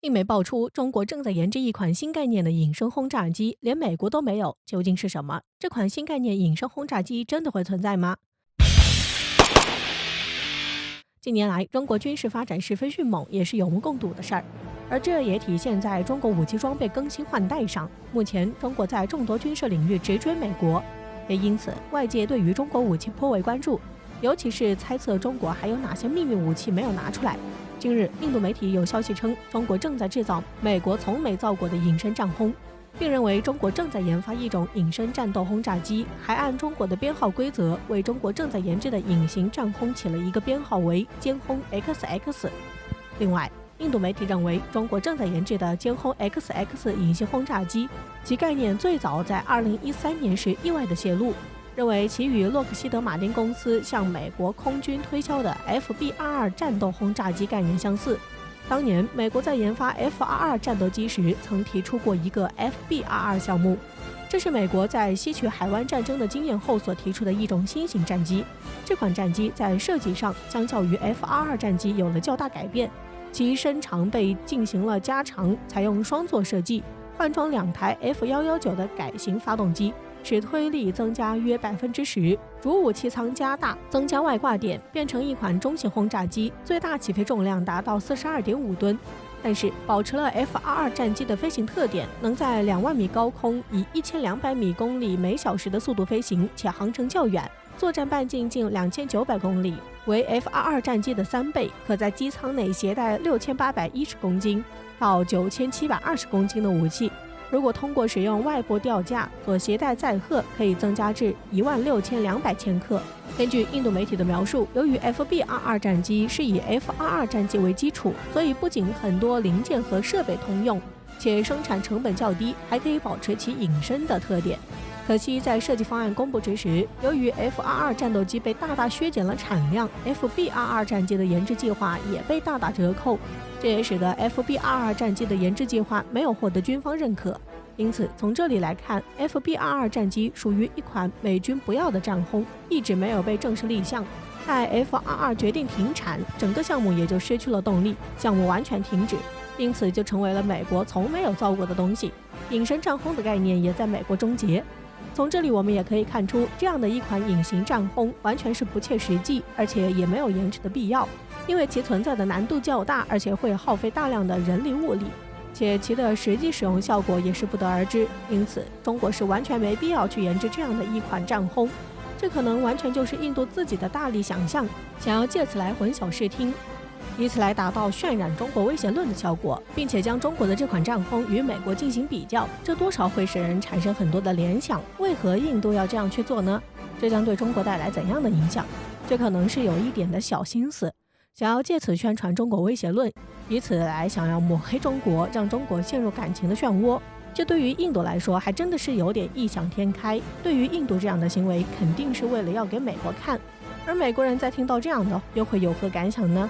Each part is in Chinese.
印媒爆出，中国正在研制一款新概念的隐身轰炸机，连美国都没有，究竟是什么？这款新概念隐身轰炸机真的会存在吗？近年来，中国军事发展十分迅猛，也是有目共睹的事儿。而这也体现在中国武器装备更新换代上。目前，中国在众多军事领域直追美国，也因此外界对于中国武器颇为关注，尤其是猜测中国还有哪些秘密武器没有拿出来。近日，印度媒体有消息称，中国正在制造美国从没造过的隐身战轰，并认为中国正在研发一种隐身战斗轰炸机，还按中国的编号规则为中国正在研制的隐形战轰起了一个编号为歼轰 XX。另外，印度媒体认为，中国正在研制的歼轰 XX 隐形轰炸机，其概念最早在2013年时意外的泄露，认为其与洛克希德马丁公司向美国空军推销的 FB-22 战斗轰炸机概念相似。当年，美国在研发 F-22 战斗机时，曾提出过一个 FB-22 项目，这是美国在吸取海湾战争的经验后所提出的一种新型战机。这款战机在设计上相较于 F-22 战机有了较大改变，其身长被进行了加长，采用双座设计，换装2台 F119 的改型发动机，使推力增加约10%，主武器舱加大，增加外挂点，变成一款中型轰炸机，最大起飞重量达到42.5吨。但是保持了 F-22 战机的飞行特点，能在2万米高空以1200米公里每小时的速度飞行，且航程较远，作战半径近2900公里，为 F-22 战机的3倍，可在机舱内携带6810公斤到9720公斤的武器。如果通过使用外部吊架，所携带载荷可以增加至16200千克。根据印度媒体的描述，由于 FB-22 战机是以 F-22 战机为基础，所以不仅很多零件和设备通用，且生产成本较低，还可以保持其隐身的特点。可惜在设计方案公布之时，由于 F-22 战斗机被大大削减了产量， FB-22 战机的研制计划也被大打折扣，这也使得 FB-22 战机的研制计划没有获得军方认可。因此，从这里来看， FB-22 战机属于一款美军不要的战轰，一直没有被正式立项。待 F-22 决定停产，整个项目也就失去了动力，项目完全停止，因此就成为了美国从没有造过的东西。隐身战轰的概念也在美国终结。从这里我们也可以看出，这样的一款隐形战轰完全是不切实际，而且也没有研制的必要，因为其存在的难度较大，而且会耗费大量的人力物力，且其的实际使用效果也是不得而知。因此，中国是完全没必要去研制这样的一款战轰，这可能完全就是印度自己的大力想象，想要借此来混淆视听，以此来达到渲染中国威胁论的效果，并且将中国的这款战轰与美国进行比较，这多少会使人产生很多的联想。为何印度要这样去做呢？这将对中国带来怎样的影响？这可能是有一点的小心思，想要借此宣传中国威胁论，以此来想要抹黑中国，让中国陷入感情的漩涡。这对于印度来说还真的是有点异想天开。对于印度这样的行为，肯定是为了要给美国看，而美国人在听到这样的，又会有何感想呢？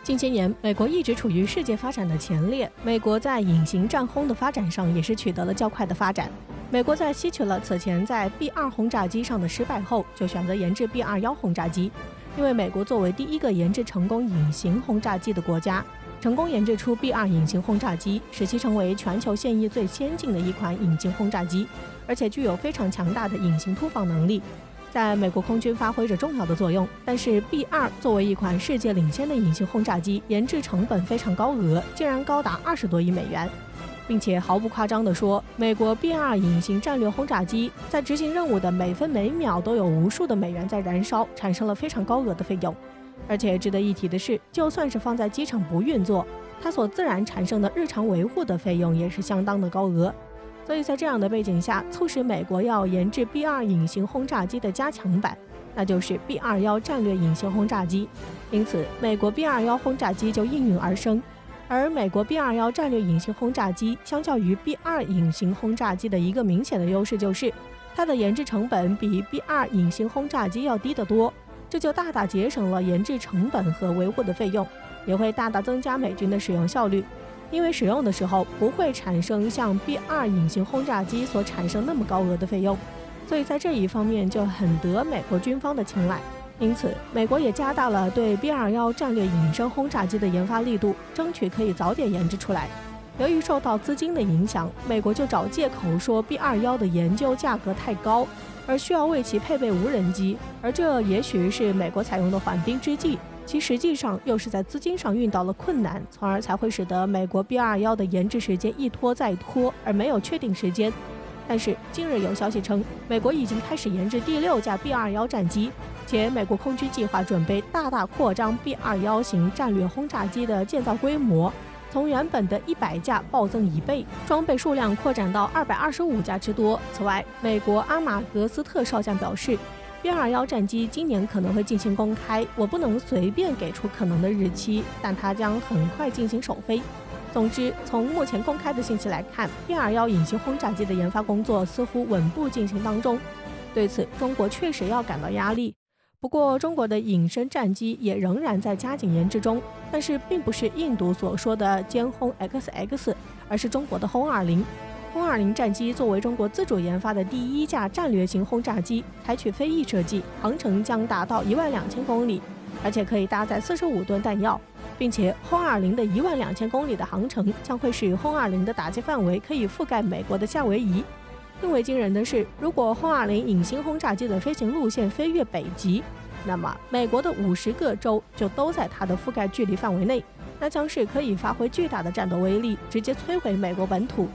近些年，美国一直处于世界发展的前列，美国在隐形战轰的发展上也是取得了较快的发展。美国在吸取了此前在 B-2 轰炸机上的失败后，就选择研制 B-21 轰炸机，因为美国作为第一个研制成功隐形轰炸机的国家，成功研制出 B-2 隐形轰炸机，使其成为全球现役最先进的一款隐形轰炸机，而且具有非常强大的隐形突防能力，在美国空军发挥着重要的作用。但是 B-2 作为一款世界领先的隐形轰炸机，研制成本非常高额，竟然高达20多亿美元，并且毫不夸张地说，美国 B-2 隐形战略轰炸机在执行任务的每分每秒都有无数的美元在燃烧，产生了非常高额的费用。而且值得一提的是，就算是放在机场不运作，它所自然产生的日常维护的费用也是相当的高额。所以在这样的背景下，促使美国要研制 B-2 隐形轰炸机的加强版，那就是 B-21 战略隐形轰炸机。因此，美国 B-21 轰炸机就应运而生。而美国 B-21 战略隐形轰炸机相较于 B-2 隐形轰炸机的一个明显的优势就是，它的研制成本比 B-2 隐形轰炸机要低得多，这就大大节省了研制成本和维护的费用，也会大大增加美军的使用效率。因为使用的时候不会产生像 B-2 隐形轰炸机所产生那么高额的费用，所以在这一方面就很得美国军方的青睐。因此，美国也加大了对 B-21 战略隐身轰炸机的研发力度，争取可以早点研制出来。由于受到资金的影响，美国就找借口说 B-21的研究价格太高，而需要为其配备无人机，而这也许是美国采用的缓兵之计，其实际上又是在资金上遇到了困难，从而才会使得美国 B-21的研制时间一拖再拖，而没有确定时间。但是近日有消息称，美国已经开始研制第6架 B-21战机，且美国空军计划准备大大扩张 B-21型战略轰炸机的建造规模，从原本的100架暴增1倍，装备数量扩展到225架之多。此外，美国阿马格斯特少将表示，B-21战机今年可能会进行公开，我不能随便给出可能的日期，但它将很快进行首飞。总之，从目前公开的信息来看， B-21隐形轰炸机的研发工作似乎稳步进行当中。对此，中国确实要感到压力。不过，中国的隐身战机也仍然在加紧研制中，但是并不是印度所说的歼轰 XX， 而是中国的轰20。轰20战机作为中国自主研发的第1架战略型轰炸机，采取飞翼设计，航程将达到12000公里，而且可以搭载45吨弹药，并且轰20的12000公里的航程将会使轰20的打击范围可以覆盖美国的夏威夷。更为惊人的是，如果轰20隐形轰炸机的飞行路线飞越北极，那么美国的50个州就都在它的覆盖距离范围内，那将是可以发挥巨大的战斗威力，直接摧毁美国本土。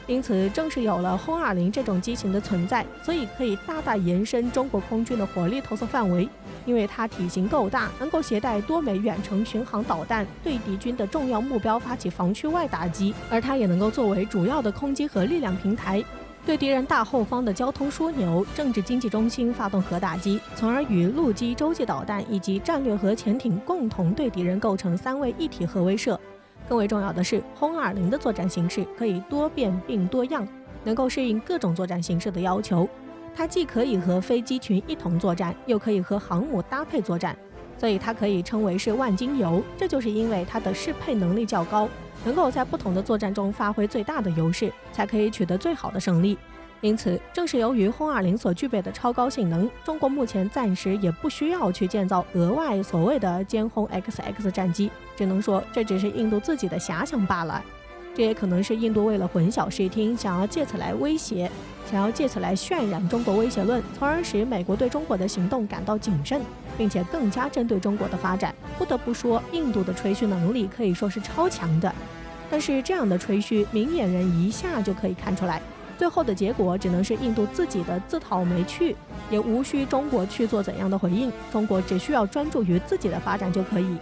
因此，正是有了轰20这种机型的存在，所以可以大大延伸中国空军的火力投射范围，因为它体型够大，能够携带多枚远程巡航导弹，对敌军的重要目标发起防区外打击，而它也能够作为主要的空机和力量平台，对敌人大后方的交通枢纽、政治经济中心发动核打击，从而与陆基洲际导弹以及战略核潜艇共同对敌人构成3位一体核威慑。更为重要的是，轰20的作战形式可以多变并多样，能够适应各种作战形式的要求。它既可以和飞机群一同作战，又可以和航母搭配作战，所以它可以称为是万金油。这就是因为它的适配能力较高，能够在不同的作战中发挥最大的优势，才可以取得最好的胜利。因此，正是由于轰20所具备的超高性能，中国目前暂时也不需要去建造额外所谓的歼轰 XX 战机，只能说这只是印度自己的遐想罢了。这也可能是印度为了混淆视听，想要借此来威胁，想要借此来渲染中国威胁论，从而使美国对中国的行动感到谨慎，并且更加针对中国的发展。不得不说，印度的吹嘘能力可以说是超强的，但是这样的吹嘘，明眼人一下就可以看出来，最后的结果只能是印度自己的自讨没趣，也无需中国去做怎样的回应，中国只需要专注于自己的发展就可以。